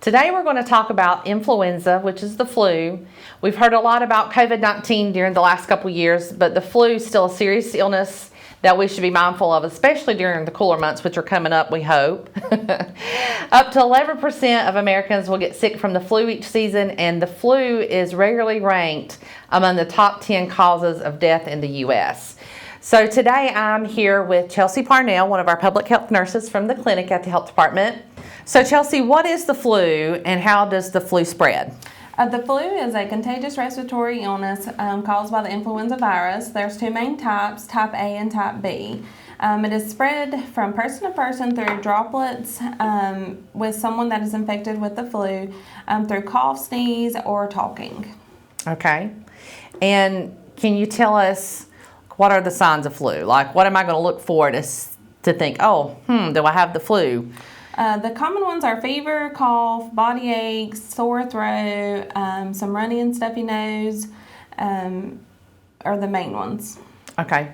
Today we're going to talk about influenza, which is the flu. We've heard a lot about COVID-19 during the last couple years, but the flu is still a serious illness that we should be mindful of, especially during the cooler months, which are coming up, we hope. Up to 11% of Americans will get sick from the flu each season, and the flu is regularly ranked among the top 10 causes of death in the U.S. So today I'm here with Chelsea Parnell, one of our public health nurses from the clinic at the health department. So Chelsea, what is the flu and how does the flu spread? The flu is a contagious respiratory illness caused by the influenza virus. There's two main types, type A and type B. It is spread from person to person through droplets with someone that is infected with the flu through cough, sneeze, or talking. Okay. And can you tell us what are the signs of flu? Like, what am I going to look for to think, do I have the flu? The common ones are fever, cough, body aches, sore throat, some runny and stuffy nose are the main ones. Okay.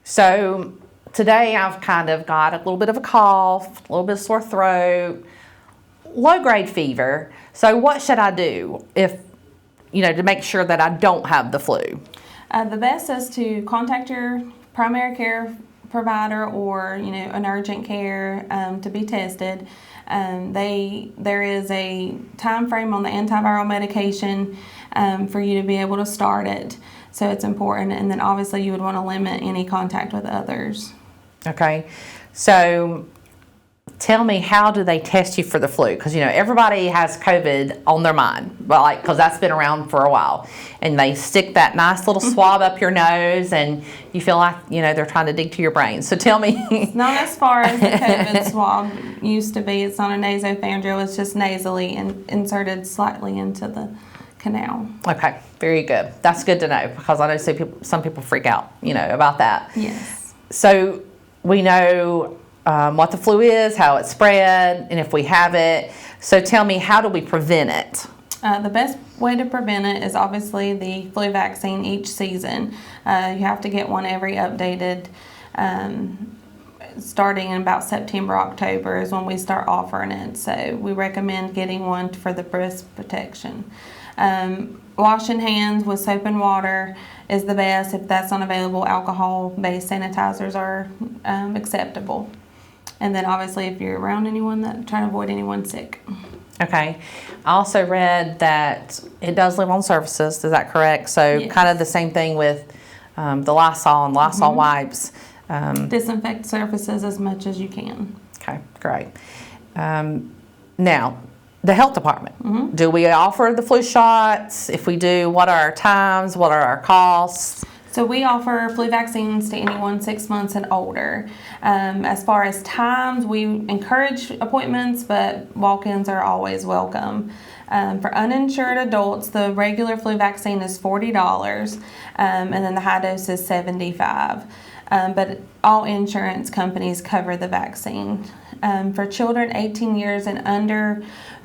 So today I've kind of got a little bit of a cough, a little bit of sore throat, low-grade fever. So what should I do to make sure that I don't have the flu? The best is to contact your primary care provider or an urgent care to be tested. There is a time frame on the antiviral medication for you to be able to start it, so it's important. And then obviously you would want to limit any contact with others. Okay, so tell me, how do they test you for the flu? Because everybody has COVID on their mind, because that's been around for a while, and they stick that nice little swab up your nose, and you feel like they're trying to dig to your brain. So tell me. It's not as far as the COVID swab used to be. It's not a nasopharyngeal. It's just nasally and inserted slightly into the canal. Okay, very good. That's good to know, because I know some people freak out, about that. Yes. So we know what the flu is, how it's spread, and if we have it. So tell me, how do we prevent it? The best way to prevent it is obviously the flu vaccine each season. You have to get one every updated, starting in about September, October is when we start offering it. So we recommend getting one for the breast protection. Washing hands with soap and water is the best. If that's not available, alcohol-based sanitizers are acceptable. And then obviously if you're around anyone, try to avoid anyone sick. Okay. I also read that it does live on surfaces. Is that correct? So yes. Kind of the same thing with the Lysol and Lysol wipes. Disinfect surfaces as much as you can. Okay, great. Now, the health department. Do we offer the flu shots? If we do, what are our times? What are our costs? So we offer flu vaccines to anyone 6 months and older. As far as times, we encourage appointments, but walk-ins are always welcome. For uninsured adults, the regular flu vaccine is $40, and then the high dose is $75. But all insurance companies cover the vaccine. For children 18 years and under,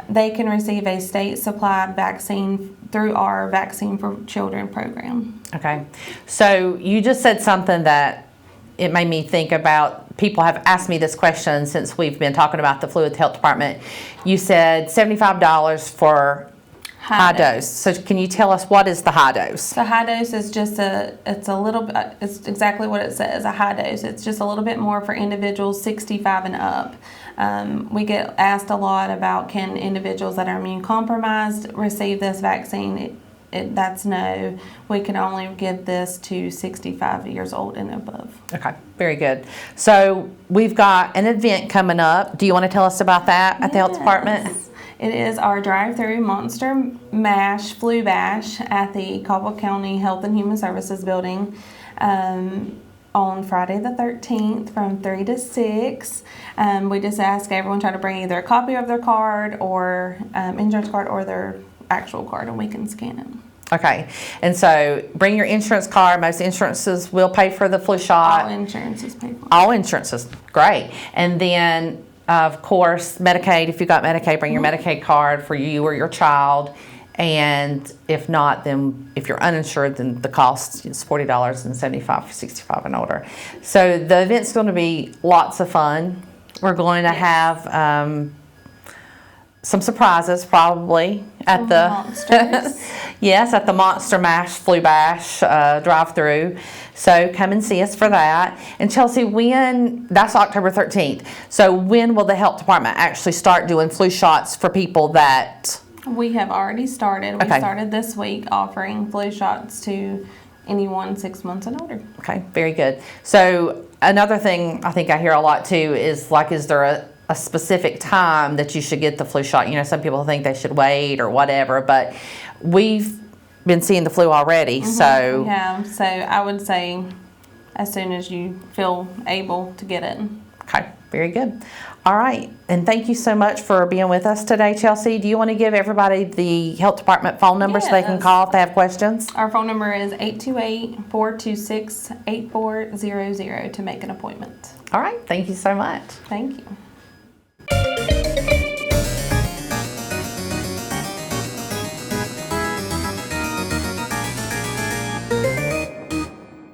they can receive a state-supplied vaccine through our Vaccine for Children program. Okay. So you just said something that it made me think about. People have asked me this question since we've been talking about the flu at the health department. You said $75 for high dose. So can you tell us, what is the high dose? The high dose is just it's exactly what it says, a high dose. It's just a little bit more for individuals 65 and up. We get asked a lot about, can individuals that are immune compromised receive this vaccine? That's no. We can only give this to 65 years old and above. Okay, very good. So we've got an event coming up. Do you want to tell us about that at the health department? It is our Drive-Thru Monster Mash Flu Bash at the Caldwell County Health and Human Services Building on Friday the 13th from 3 to 6. We just ask everyone try to bring either a copy of their card or insurance card or their actual card, and we can scan it. Okay, and so bring your insurance card. Most insurances will pay for the flu shot. All insurances pay for it. All insurances, great. And then, of course, Medicaid. If you got Medicaid, bring your Medicaid card for you or your child. And if not, then if you're uninsured, then the cost is $40 and $75 for 65 and older. So the event's going to be lots of fun. We're going to have some surprises probably at Some the monsters. yes, at the Monster Mash Flu Bash drive-through. So come and see us for that. And Chelsea, when that's October 13th. So when will the health department actually start doing flu shots for people that? We have already started. We Okay. started this week offering flu shots to anyone 6 months and older. Okay, very good. So another thing I think I hear a lot too is like, is there a specific time that you should get the flu shot? You know, some people think they should wait or whatever, but we've been seeing the flu already, so. Yeah, so I would say as soon as you feel able to get it. Okay, very good. All right, and thank you so much for being with us today, Chelsea. Do you want to give everybody the health department phone number so they can Yes. call if they have questions? Our phone number is 828-426-8400 to make an appointment. All right, thank you so much. Thank you.